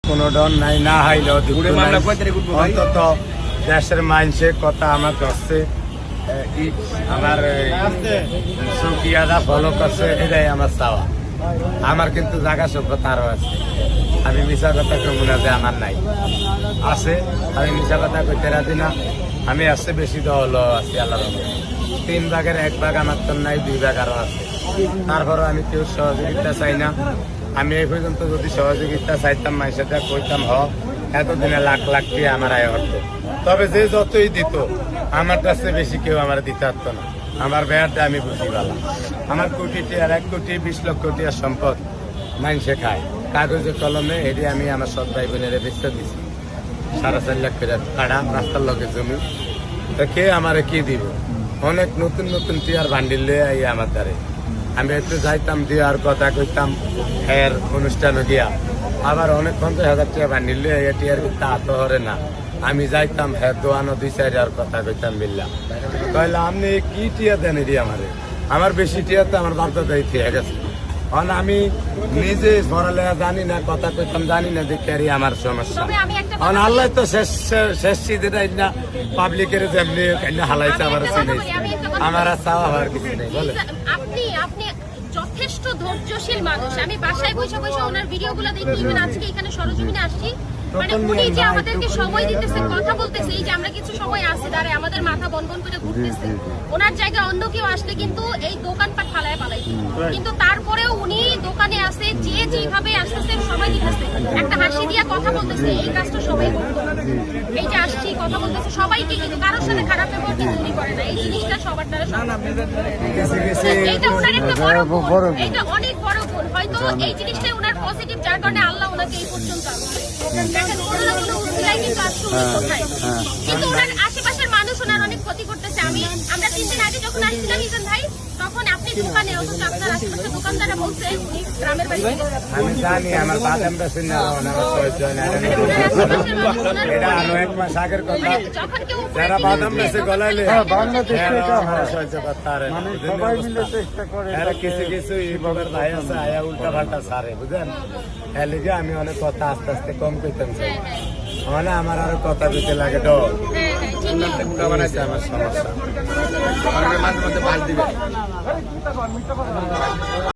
কোনো ডর নাই, না হাইলেও অন্তত দেশের মানুষের কথা আমার করছে, আমার সুকিয়াদা ফলো করছে, এটাই আমার চাওয়া। আমার কিন্তু জায়গা সভ্যতা আরো আছে, আমি মিশা কথা কমু না যে আমার নাই, আছে। আমি মিশা কথা কইতে রাজি না। আমি আসছে বেশি দল আছি আল্লাহর রহমতে। 3 ভাগের 1 ভাগ আমার তো নাই, 2 ভাগ আরো আছে। তারপরও আমি কেউ সহযোগিতা চাই না। আমি এই পর্যন্ত যদি সহযোগিতা চাইতাম, মানুষের কইতাম এতদিনে লাখ লাখ টাকা আমার আয় হতো। তবে যে যতই দিত, আমার কাছে বেশি কেউ আমার দিতে পারতো না। আমার ব্যাটটা আমি বুঝি ভালো। আমার কোটি টাকার 1 কোটি 20 লক্ষ টাকার সম্পদ মানুষে খায় কাগজে কলমে। এটি আমি আমার সৎ ভাই বোনের বেচতে দিছি 4.5 লাখ টাকা কাড়া, রাস্তার লগে জমি। তো কে আমারে কি দিব? অনেক নতুন নতুন টিয়ার বান্ডিল লয়ে আই আমার দ্বারে। আমি একটু যাইতাম দেওয়ার কথা কইতাম এর অনুষ্ঠানে গিয়া, আবার অনেক 50,000 টাকা বান্ডিল লয়ে টিয়ার তা তো হরে না। আমি যাইতাম দোয়ানো 2-4 কথা কইতাম বিল্লাহ। কইলাম আপনি কি টিয়া দেন এটি আমারে? আমার বেশি টিয়া তো আমার বাপ দাদাই ঠিক আছে। কারণ আমি নিজে পড়ালেখা জানি না, কথা কইতাম জানি না, দেখে আমার সমস্যা। কারণ আল্লাহ তো শেষ দিদাই না, পাবলিকের যেমনি হালাইছে আমার চিনাইছে, আমার আর চাওয়া হওয়ার কিছু নেই। বলে আপনি যথেষ্ট ধৈর্যশীল মানুষ। আমি বাসায় বসে বসে ওনার ভিডিওগুলো দেখি, ইভেন আজকে এখানে সরজমিনে আসছি। মানে উনি যে আমাদেরকে সময় দিতেছে, কথা বলতেছে, এই যে আমরা কিছু সময় আসি দাঁড়ায় আমাদের মাথা বনবন করে ঘুরতেছে। ওনার জায়গায় অন্য কেউ আসলে কিন্তু এই দোকানপাট ফালায় পালাই, কিন্তু তারপরেও উনি দোকানে আসে, যে যেভাবে আসতেছে সময় দিতেছে, একটা হাসি দিয়া কথা বলতেছে। এই কাজটা সবাই করতো। এই যে আসছি কথা বলতেছে সবাইকে, কিন্তু কারোর সাথে খারাপ ব্যবহার কিন্তু উনি করে না। এই জিনিসটা সবার দ্বারা এইটা ওনার একটা বড় গুণ, এটা অনেক বড় গুণ। হয়তো এই জিনিসটাই ওনার পজিটিভ, যার কারণে আল্লাহ ওনাকে এই পর্যন্ত আনছে। দেখেন কোনো না কোনো উচিলাই কিন্তু আসছে উনি কোথায়, কিন্তু ওনার আশেপাশের মানুষ ওনার অনেক ক্ষতি করতেছে। আমরা 3 দিন আগে যখন আসছিলাম ইজন ভাই, তখন আপনি দোকানে, অথচ আপনার আশেপাশের দোকানদাররা বলছে উনি গ্রামের বাড়ি। আমি জানি আমার বাদামটা শুনে এটা আরো 1 মাস আগের কথা। যারা বাদাম বেশি গলাইলে কিছু কিছু ইউটিউবের ভাই আছে আয়া উল্টা পাল্টা সারে, বুঝলেন? এর লিগে আমি অনেক কথা আস্তে আস্তে কম কইতাম চাই, মানে আমার আরো কথা দিতে লাগে ডর বানাইছে আমার সমস্যা। মাঝে মধ্যে বাস দিবে।